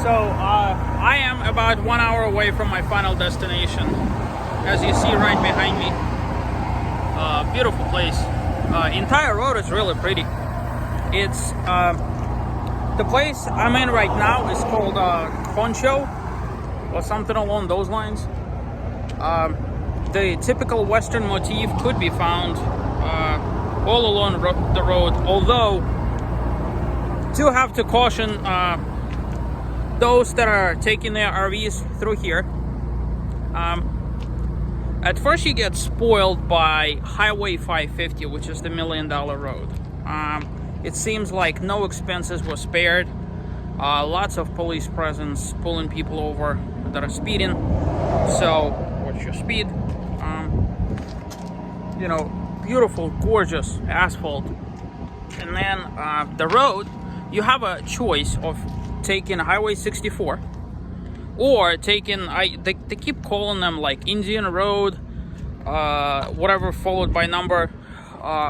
So I am about 1 hour away from my final destination, as you see right behind me. Beautiful place. Entire road is really pretty. It's the place I'm in right now is called Concho, or something along those lines. The typical Western motif could be found all along the road, although do have to caution those that are taking their RVs through here. At first you get spoiled by Highway 550, which is the $1 million road. It seems like no expenses were spared. Lots of police presence pulling people over that are speeding. So watch your speed. You know, beautiful, gorgeous asphalt. And then the road, you have a choice of taking Highway 64 or taking, they keep calling them like Indian Road, whatever followed by number,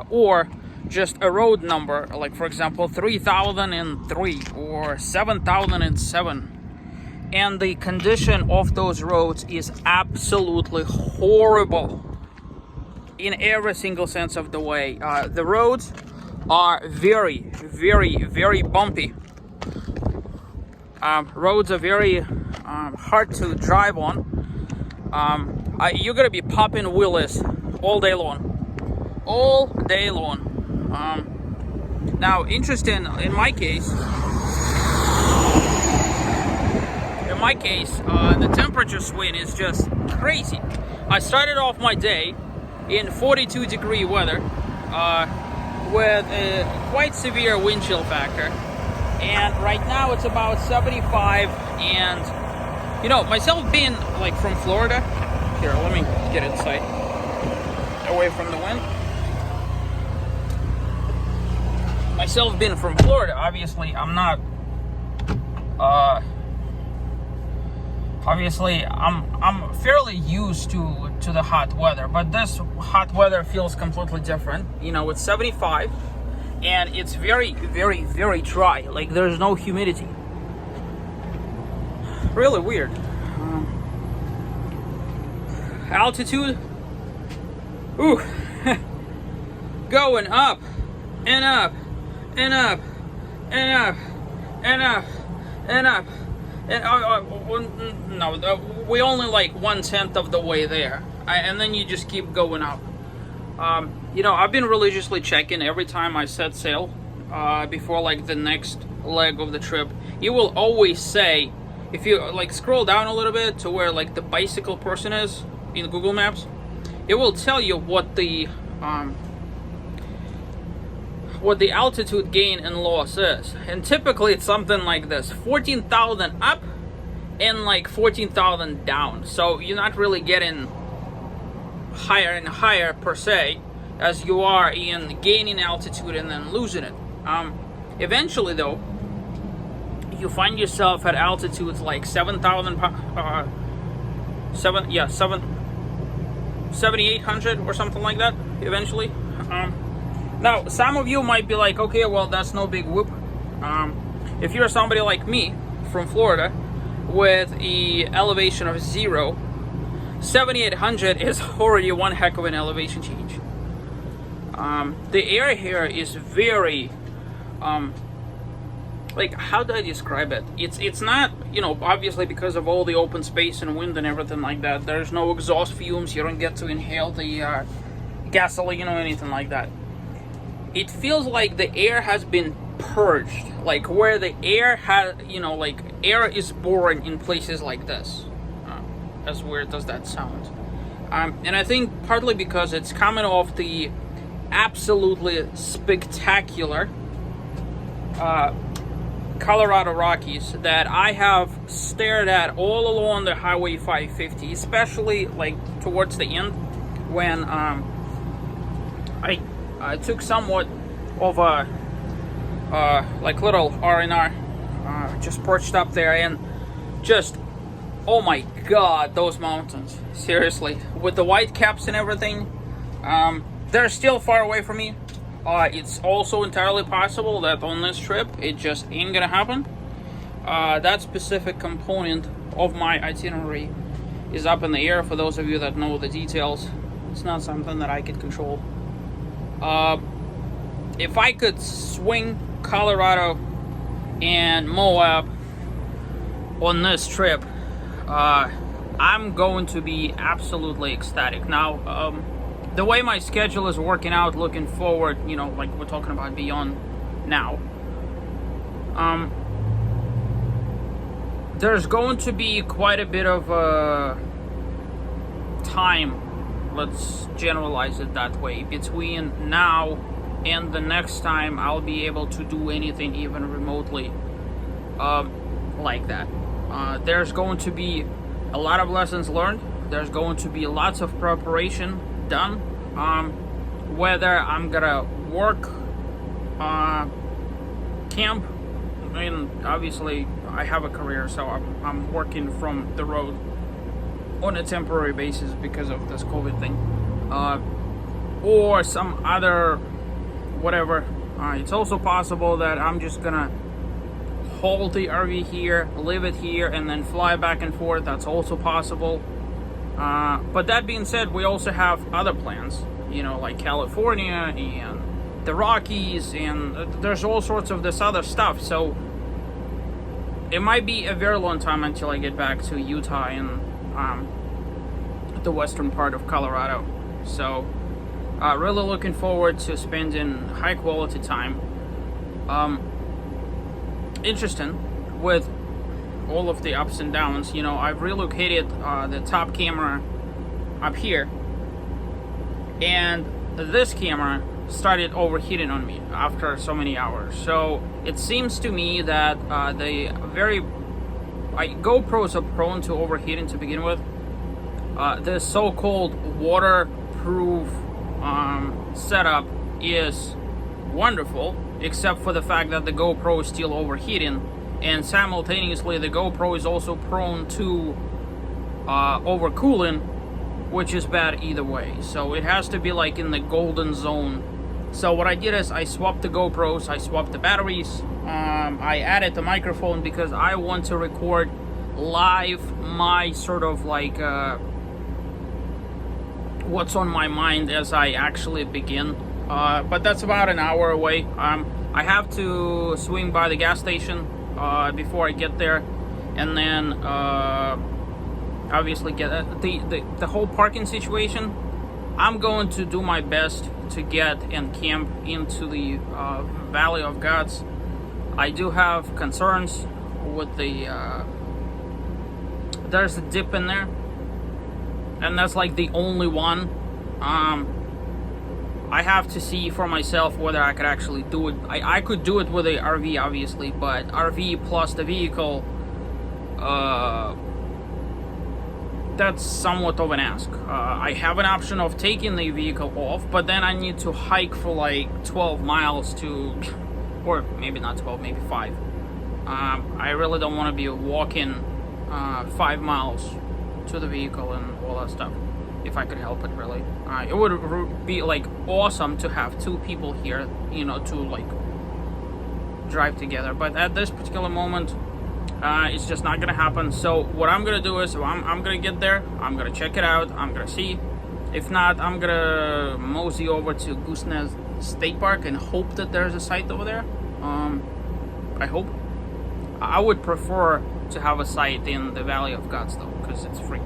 or just a road number, like for example 3003 or 7007. And the condition of those roads is absolutely horrible in every single sense of the way. The roads are very, very, very bumpy. Roads are very hard to drive on. You're gonna be popping wheelies all day long. All day long. Now, interesting, in my case, the temperature swing is just crazy. I started off my day in 42-degree weather with a quite severe wind chill factor, and right now it's about 75. And you know, myself being like from Florida, here, let me get inside away from the wind. Myself being from Florida, obviously I'm not obviously I'm fairly used to the hot weather, but this hot weather feels completely different. You know, it's 75 and it's very, very, very dry. Like there's no humidity. Really weird. Altitude, ooh, going up and up and up and up and up and up. And no, we only like 1/10 of the way there, and then you just keep going up. You know, I've been religiously checking every time I set sail before like the next leg of the trip. It will always say, if you like scroll down a little bit to where like the bicycle person is in Google Maps, it will tell you what the altitude gain and loss is. And typically it's something like this: 14,000 up and like 14,000 down. So you're not really getting higher and higher per se as you are in gaining altitude and then losing it. Eventually though, you find yourself at altitudes like 7,800 or something like that eventually. Now, some of you might be like, okay, well, that's no big whoop. If you're somebody like me from Florida with a elevation of 0, 7,800 is already one heck of an elevation change. The air here is very, like, how do I describe it? It's not, you know, obviously because of all the open space and wind and everything like that, there's no exhaust fumes. You don't get to inhale the gasoline or anything like that. It feels like the air has been purged, like where the air has, you know, like air is born in places like this. As weird as that sounds. And I think partly because it's coming off the absolutely spectacular Colorado Rockies that I have stared at all along the Highway 550, especially like towards the end when I took somewhat of a like little R&R, just perched up there, and just, oh my god, those mountains, seriously, with the white caps and everything. They're still far away from me. It's also entirely possible that on this trip it just ain't gonna happen. that specific component of my itinerary is up in the air. For those of you that know the details, it's not something that I could control. If I could swing Colorado and Moab on this trip, I'm going to be absolutely ecstatic. Now, the way my schedule is working out, looking forward, you know, like we're talking about beyond now, there's going to be quite a bit of time, let's generalize it that way, between now and the next time I'll be able to do anything even remotely like that. There's going to be a lot of lessons learned. There's going to be lots of preparation done. Whether I'm gonna work, camp, I mean, obviously I have a career, so I'm working from the road on a temporary basis because of this COVID thing, or some other whatever. It's also possible that I'm just gonna hold the RV here, leave it here, and then fly back and forth. That's also possible. But that being said, we also have other plans, you know, like California and the Rockies, and there's all sorts of this other stuff. So it might be a very long time until I get back to Utah and the western part of Colorado. So really looking forward to spending high quality time. Interesting with all of the ups and downs. You know, I've relocated the top camera up here, and this camera started overheating on me after so many hours. So it seems to me that the GoPros are prone to overheating to begin with. The so-called waterproof setup is wonderful, except for the fact that the GoPro is still overheating, and simultaneously the GoPro is also prone to overcooling, which is bad either way. So it has to be like in the golden zone. So what I did is I swapped the GoPros, I swapped the batteries, I added the microphone because I want to record live my sort of like what's on my mind as I actually begin. But that's about an hour away. I have to swing by the gas station before I get there, and then obviously get the whole parking situation. I'm going to do my best to get and camp into the Valley of Gods. I do have concerns with the there's a dip in there, and that's like the only one. I have to see for myself whether I could actually do it. I could do it with a RV, obviously, but RV plus the vehicle, that's somewhat of an ask. I have an option of taking the vehicle off, but then I need to hike for like 12 miles to, or maybe not 12, maybe 5. I really don't want to be walking 5 miles to the vehicle and all that stuff, if I could help it, really. It would be like awesome to have 2 people here, you know, to like drive together, but at this particular moment, it's just not gonna happen. So what I'm gonna do is I'm gonna get there, I'm gonna check it out, I'm gonna see. If not, I'm gonna mosey over to Goosenest State Park and hope that there's a site over there. I hope. I would prefer to have a site in the Valley of Gods though, because it's free.